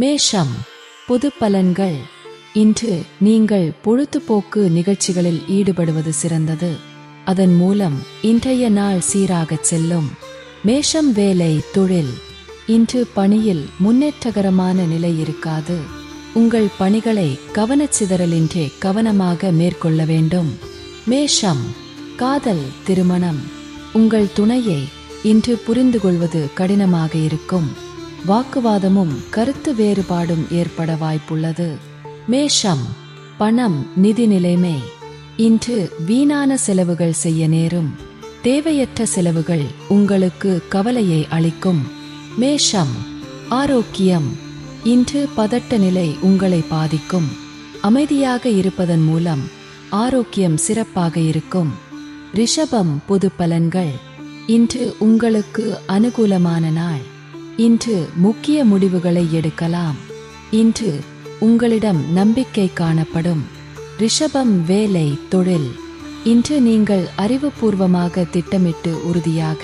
மேஷம். பொது பலன்கள். இன்று நீங்கள் பொழுதுபோக்கு நிகழ்ச்சிகளில் ஈடுபடுவது சிறந்தது. அதன் மூலம் இன்றைய நாள் சீராகச் செல்லும். மேஷம். வேலை தொழில். இன்று பணியில் முன்னேற்றகரமான நிலை இருக்காது. உங்கள் பணிகளை கவனச்சிதறலின்றி கவனமாக மேற்கொள்ள வேண்டும். மேஷம். காதல் திருமணம். உங்கள் துணையை இன்று புரிந்து கொள்வது கடினமாக இருக்கும். வாக்குவாதமும் கருத்து வேறுபாடும் ஏற்பட வாய்ப்புள்ளது. மேஷம். பணம் நிதி நிலைமை. இன்று வீணான செலவுகள் செய்ய நேரும். தேவையற்ற செலவுகள் உங்களுக்கு கவலையை அளிக்கும். மேஷம். ஆரோக்கியம். இன்று பதட்ட நிலை உங்களை பாதிக்கும். அமைதியாக இருப்பதன் மூலம் ஆரோக்கியம் சிறப்பாக இருக்கும். ரிஷபம். பொது பலன்கள். இன்று உங்களுக்கு அனுகூலமான நாள். இன்று முக்கிய முடிவுகளை எடுக்கலாம். இன்று உங்களிடம் நம்பிக்கை காணப்படும். ரிஷபம். வேலை தொழில். இன்று நீங்கள் அறிவுபூர்வமாக திட்டமிட்டு உறுதியாக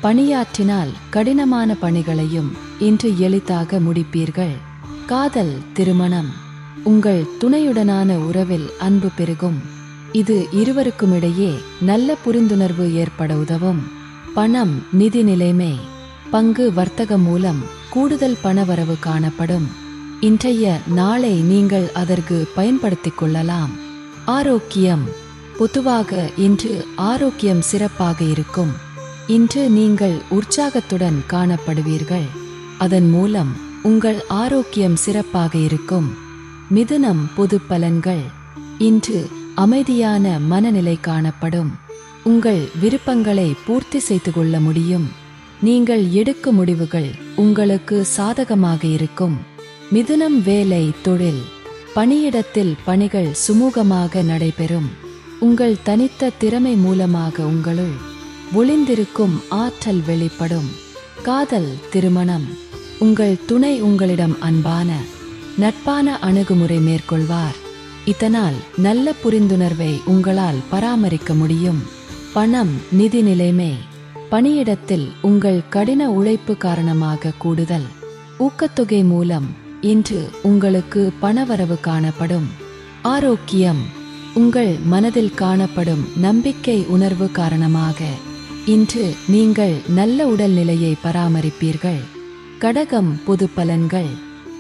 பணியாற்றினால் கடினமான பணிகளையும் இன்று எளிதாக முடிப்பீர்கள். காதல் திருமணம். உங்கள் துணையுடனான உறவில் அன்பு பெருகும். இது இருவருக்குமிடையே நல்ல புரிந்துணர்வு ஏற்பட உதவும். பணம் நிதி நிலைமை. பங்கு வர்த்தகம் மூலம் கூடுதல் பணவரவு காணப்படும். இன்றைய நாளை நீங்கள் அதற்கு பயன்படுத்திக் கொள்ளலாம். ஆரோக்கியம். பொதுவாக இன்று ஆரோக்கியம் சிறப்பாக இருக்கும். இன்று நீங்கள் உற்சாகத்துடன் காணப்படுவீர்கள். அதன் மூலம் உங்கள் ஆரோக்கியம் சிறப்பாக இருக்கும். மிதுனம். பொது பலன்கள். இன்று அமைதியான மனநிலை காணப்படும். உங்கள் விருப்பங்களை பூர்த்தி செய்து கொள்ள முடியும். நீங்கள் எடுக்கும் முடிவுகள் உங்களுக்கு சாதகமாக இருக்கும். மிதுனம். வேலை தொழில். பணியிடத்தில் பணிகள் சுமூகமாக நடைபெறும். உங்கள் தனித்த திறமை மூலமாக உங்களுள் ஒளிந்திருக்கும் ஆற்றல் வெளிப்படும். காதல் திருமணம். உங்கள் துணை உங்களிடம் அன்பான நட்பான அணுகுமுறை மேற்கொள்வார். இதனால் நல்ல புரிந்துணர்வை உங்களால் பராமரிக்க முடியும். பணம் நிதி நிலைமை. பணியிடத்தில் உங்கள் கடின உழைப்பு காரணமாக கூடுதல் ஊக்கத்தொகை மூலம் இன்று உங்களுக்கு பணவரவு காணப்படும். ஆரோக்கியம். உங்கள் மனதில் காணப்படும் நம்பிக்கை உணர்வு காரணமாக இன்று நீங்கள் நல்ல உடல்நிலையை பராமரிப்பீர்கள். கடகம். பொது பலன்கள்.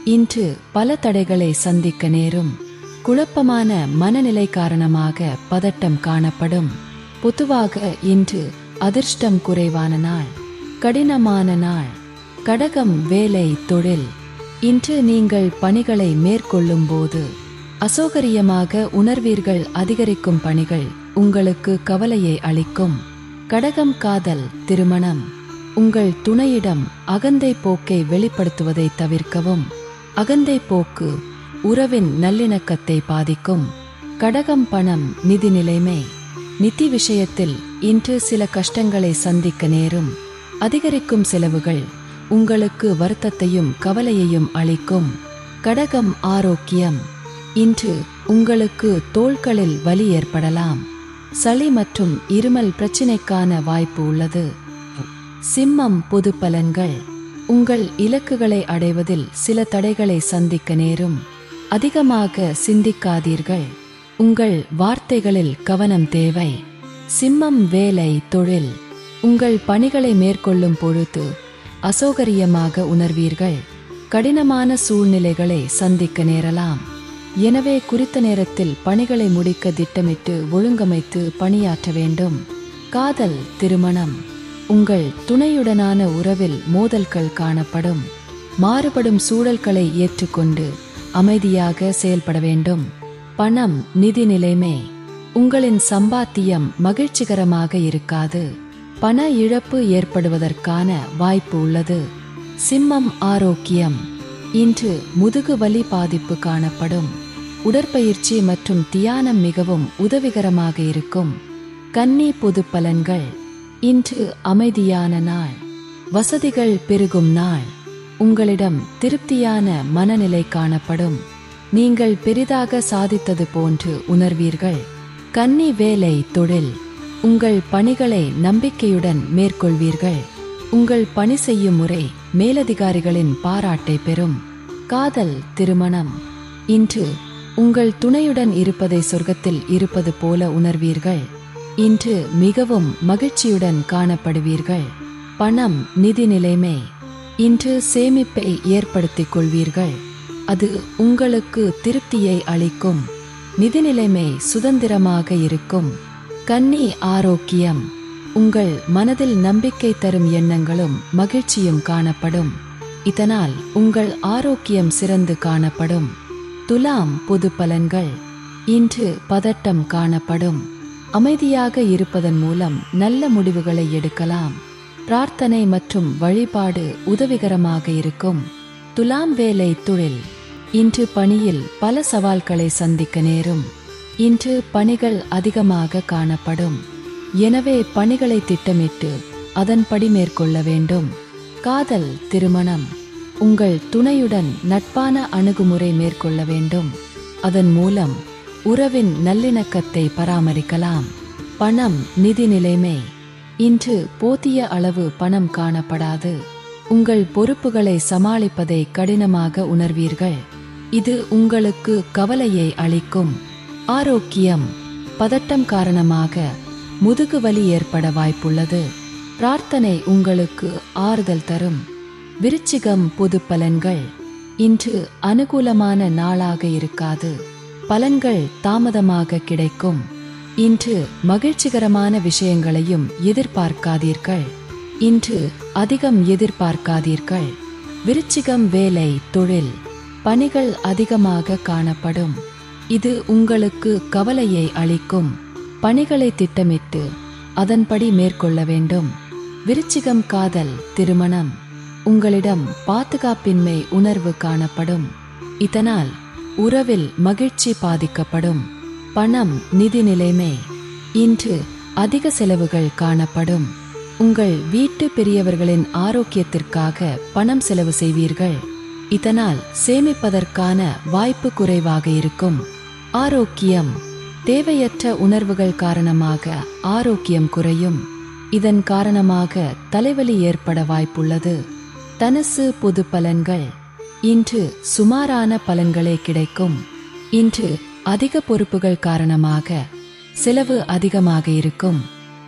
இன்று பல தடைகளை சந்திக்க நேரும். குழப்பமான மனநிலை காரணமாக பதட்டம் காணப்படும். பொதுவாக இன்று அதிர்ஷ்டம் குறைவான நாள். கடினமான நாள். கடகம். வேலை தொழில். இன்று நீங்கள் பணிகளை மேற்கொள்ளும் போது அசௌகரியமாக உணர்வீர்கள். அதிகரிக்கும் பணிகள் உங்களுக்கு கவலையை அளிக்கும். கடகம். காதல் திருமணம். உங்கள் துணையிடம் அகந்தை போக்கை வெளிப்படுத்துவதை தவிர்க்கவும். அகந்தை போக்கு உறவின் நல்லிணக்கத்தை பாதிக்கும். கடகம். பணம் நிதி நிலைமை. நிதி விஷயத்தில் இன்று சில கஷ்டங்களை சந்திக்க நேரும். அதிகரிக்கும் செலவுகள் உங்களுக்கு வருத்தத்தையும் கவலையையும் அளிக்கும். கடகம். ஆரோக்கியம். இன்று உங்களுக்கு தோள்களில் வலி ஏற்படலாம். சளி மற்றும் இருமல் பிரச்சினைக்கான வாய்ப்பு உள்ளது. சிம்மம். பொது பலன்கள். உங்கள் இலக்குகளை அடைவதில் சில தடைகளை சந்திக்க நேரும். அதிகமாக சிந்திக்காதீர்கள். உங்கள் வார்த்தைகளில் கவனம் தேவை. சிம்மம். வேலை தொழில். உங்கள் பணிகளை மேற்கொள்ளும் பொழுது அசௌகரியமாக உணர்வீர்கள். கடினமான சூழ்நிலைகளை சந்திக்க நேரலாம். எனவே குறித்த நேரத்தில் பணிகளை முடிக்க திட்டமிட்டு ஒழுங்கமைத்து பணியாற்ற வேண்டும். காதல் திருமணம். உங்கள் துணையுடனான உறவில் மோதல்கள் காணப்படும். மாறுபடும் சூழல்களை ஏற்றுக்கொண்டு அமைதியாக செயல்பட வேண்டும். பணம் நிதி நிலைமை. உங்களின் சம்பாத்தியம் மகிழ்ச்சிகரமாக இருக்காது. பண இழப்பு ஏற்படுவதற்கான வாய்ப்பு உள்ளது. சிம்மம். ஆரோக்கியம். இன்று முதுகு வலி பாதிப்பு காணப்படும். உடற்பயிற்சி மற்றும் தியானம் மிகவும் உதவிகரமாக இருக்கும். கன்னி. பொது பலன்கள். இன்று அமைதியான நாள். வசதிகள் பெருகும் நாள். உங்களிடம் திருப்தியான மனநிலை காணப்படும். நீங்கள் பெரிதாக சாதித்தது போன்று உணர்வீர்கள். கன்னி. வேலை தொழில். உங்கள் பணிகளை நம்பிக்கையுடன் மேற்கொள்வீர்கள். உங்கள் பணி செய்யும் முறை மேலதிகாரிகளின் பாராட்டை பெறும். காதல், திருமணம். இன்று உங்கள் துணையுடன் இருப்பதை சொர்க்கத்தில் இருப்பது போல உணர்வீர்கள். இன்று மிகவும் மகிழ்ச்சியுடன் காணப்படுவீர்கள். பணம், நிதி நிலைமை. இன்று சேமிப்பை ஏற்படுத்திக் கொள்வீர்கள். அது உங்களுக்கு திருப்தியை அளிக்கும். நிதி நிலைமை சுதந்திரமாக இருக்கும். கன்னி, ஆரோக்கியம். உங்கள் மனதில் நம்பிக்கை தரும் எண்ணங்களும் மகிழ்ச்சியும் காணப்படும். இதனால் உங்கள் ஆரோக்கியம் சிறந்து காணப்படும். துலாம், பொது பலன்கள். இன்று பதட்டம் காணப்படும். அமைதியாக இருப்பதன் மூலம் நல்ல முடிவுகளை எடுக்கலாம். பிரார்த்தனை மற்றும் வழிபாடு உதவிகரமாக இருக்கும். துலாம், வேலை, தொழில். இன்று பணியில் பல சவால்களை சந்திக்க நேரும். இன்று பணிகள் அதிகமாக காணப்படும். எனவே பணிகளை திட்டமிட்டு அதன்படி மேற்கொள்ள வேண்டும். காதல், திருமணம். உங்கள் துணையுடன் நட்பான அணுகுமுறை மேற்கொள்ள வேண்டும். அதன் மூலம் உறவின் நல்லிணக்கத்தை பராமரிக்கலாம். பணம், நிதி நிலைமை. இன்று போதிய அளவு பணம் காணப்படாது. உங்கள் பொறுப்புகளை சமாளிப்பதை கடினமாக உணர்வீர்கள். இது உங்களுக்கு கவலையை அளிக்கும். ஆரோக்கியம். பதட்டம் காரணமாக முதுகு வலி ஏற்பட வாய்ப்புள்ளது. பிரார்த்தனை உங்களுக்கு ஆறுதல் தரும். விருச்சிகம், பொது பலன்கள். இன்று அனுகூலமான நாளாக இருக்காது. பலன்கள் தாமதமாக கிடைக்கும். இன்று மகிழ்ச்சிகரமான விஷயங்களையும் எதிர்பார்க்காதீர்கள். இன்று அதிகம் எதிர்பார்க்காதீர்கள். விருச்சிகம், வேலை, தொழில். பணிகள் அதிகமாக காணப்படும். இது உங்களுக்கு கவலையை அளிக்கும். பணிகளை திட்டமிட்டு அதன்படி மேற்கொள்ள வேண்டும். விருச்சிகம், காதல், திருமணம். உங்களிடம் பாதுகாப்பின்மை உணர்வு காணப்படும். இதனால் உறவில் மகிழ்ச்சி பாதிக்கப்படும். பணம், நிதி நிலைமை. இன்று அதிக செலவுகள் காணப்படும். உங்கள் வீட்டு பெரியவர்களின் ஆரோக்கியத்திற்காக பணம் செலவு செய்வீர்கள். இதனால் சேமிப்பதற்கான வாய்ப்பு குறைவாக இருக்கும். ஆரோக்கியம். தேவையற்ற உணர்வுகள் காரணமாக ஆரோக்கியம் குறையும். இதன் காரணமாக தலைவலி ஏற்பட வாய்ப்புள்ளது. தனுசு, பொது பலன்கள். இன்று சுமாரான பலன்களே கிடைக்கும். இன்று அதிக பொறுப்புகள் காரணமாக செலவு அதிகமாக இருக்கும்.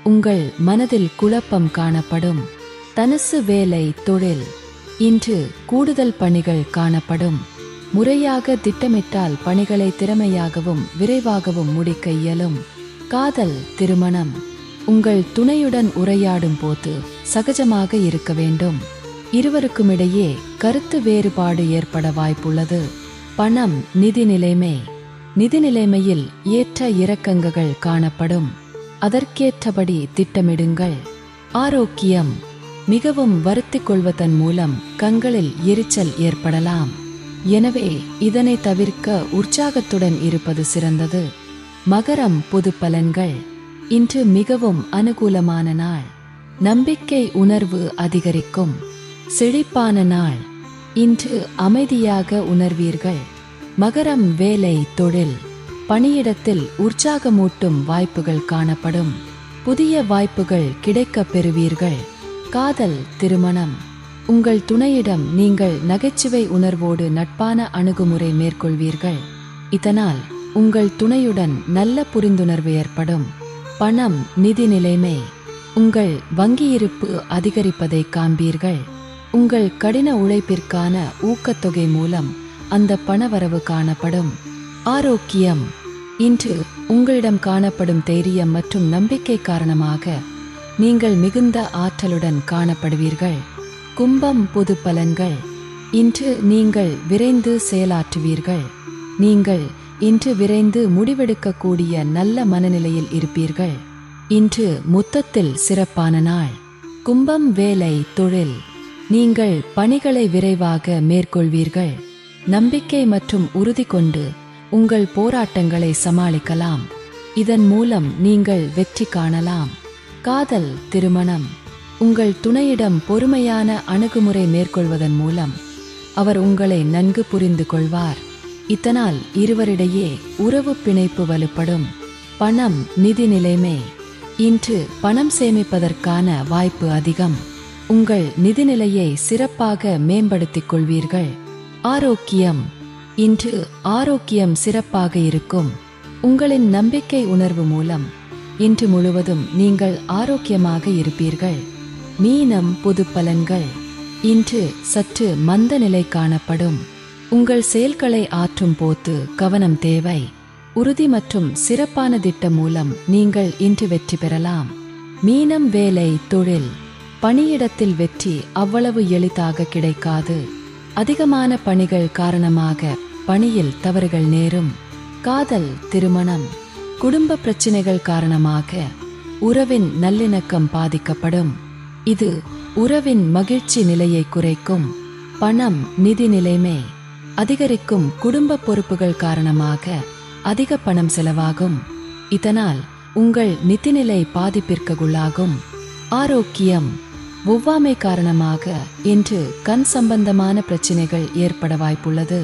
உங்கள் மனதில் குழப்பம் காணப்படும். தனுசு, வேலை, தொழில். இன்று கூடுதல் பணிகள் காணப்படும். முறையாக திட்டமிட்டால் பணிகளை திறமையாகவும் விரைவாகவும் முடிக்க இயலும். காதல், திருமணம். உங்கள் துணையுடன் உரையாடும் போது சகஜமாக இருக்க வேண்டும். இருவருக்குமிடையே கருத்து வேறுபாடு ஏற்பட வாய்ப்புள்ளது. பணம், நிதி நிலைமை. நிதி நிலைமையில் ஏற்ற இறக்கங்கள் காணப்படும். அதற்கேற்றபடி திட்டமிடுங்கள். ஆரோக்கியம். மிகவும் வருத்திக் கொள்வதன் மூலம் கண்களில் எரிச்சல் ஏற்படலாம். எனவே இதனை தவிர்க்க உற்சாகத்துடன் இருப்பது சிறந்தது. மகரம், பொது பலன்கள். இன்று மிகவும் அனுகூலமான நாள். நம்பிக்கை உணர்வு அதிகரிக்கும். செழிப்பான நாள். இன்று அமைதியாக உணர்வீர்கள். மகரம், வேலை, தொழில். பணியிடத்தில் உற்சாகமூட்டும் வாய்ப்புகள் காணப்படும். புதிய வாய்ப்புகள் கிடைக்கப் பெறுவீர்கள். காதல், திருமணம். உங்கள் துணையிடம் நீங்கள் நகைச்சுவை உணர்வோடு நட்பான அணுகுமுறை மேற்கொள்வீர்கள். இதனால் உங்கள் துணையுடன் நல்ல புரிந்துணர்வு ஏற்படும். பணம், நிதி நிலைமை. உங்கள் வங்கியிருப்பு அதிகரிப்பதை காண்பீர்கள். உங்கள் கடின உழைப்பிற்கான ஊக்கத்தொகை மூலம் அந்த பணவரவு காணப்படும். ஆரோக்கியம். இன்று உங்களிடம் காணப்படும் தைரியம் மற்றும் நம்பிக்கை காரணமாக நீங்கள் மிகுந்த ஆற்றலுடன் காணப்படுவீர்கள். கும்பம், பொது பலன்கள். இன்று நீங்கள் விரைந்து செயலாற்றுவீர்கள். நீங்கள் இன்று விரைந்து முடிவெடுக்கக்கூடிய நல்ல மனநிலையில் இருப்பீர்கள். இன்று மொத்தத்தில் சிறப்பான நாள். கும்பம், வேலை, தொழில். நீங்கள் பணிகளை விரைவாக மேற்கொள்வீர்கள். நம்பிக்கை மற்றும் உறுதி கொண்டு உங்கள் போராட்டங்களை சமாளிக்கலாம். இதன் மூலம் நீங்கள் வெற்றி காணலாம். காதல், திருமணம். உங்கள் துணையிடம் பொறுமையான அணுகுமுறை மேற்கொள்வதன் மூலம் அவர் உங்களை நன்கு புரிந்து கொள்வார். இதனால் இருவரிடையே உறவு பிணைப்பு வலுப்படும். பணம், நிதி நிலைமை. இன்று பணம் சேமிப்பதற்கான வாய்ப்பு அதிகம். உங்கள் நிதிநிலையை சிறப்பாக மேம்படுத்திக் கொள்வீர்கள். ஆரோக்கியம். இன்று ஆரோக்கியம் சிறப்பாக இருக்கும். உங்களின் நம்பிக்கை உணர்வு மூலம் இன்று முழுவதும் நீங்கள் ஆரோக்கியமாக இருப்பீர்கள். மீனம். பொது பலன்கள். இன்று சற்று மந்த நிலை காணப்படும். உங்கள் செயல்களை ஆற்றும் போது கவனம் தேவை. உறுதி மற்றும் சிறப்பான திட்டம் மூலம் நீங்கள் இன்று வெற்றி பெறலாம். மீனம். வேலை, தொழில். பணியிடத்தில் வெற்றி அவ்வளவு எளிதாக கிடைக்காது. அதிகமான பணிகள் காரணமாக பணியில் தவறுகள் நேரும். காதல், திருமணம். குடும்ப பிரச்சினைகள் காரணமாக உறவின் நல்லிணக்கம் பாதிக்கப்படும். இது உறவின் மகிழ்ச்சி நிலையை குறைக்கும். பணம், நிதி நிலைமை அதிகரிக்கும். குடும்ப பொறுப்புகள் காரணமாக அதிக பணம் செலவாகும். இதனால் உங்கள் நிதிநிலை பாதிப்பிற்குள்ளாகும். ஆரோக்கியம். ஒவ்வாமை காரணமாக இன்று கண் சம்பந்தமான பிரச்சினைகள் ஏற்பட வாய்ப்புள்ளது.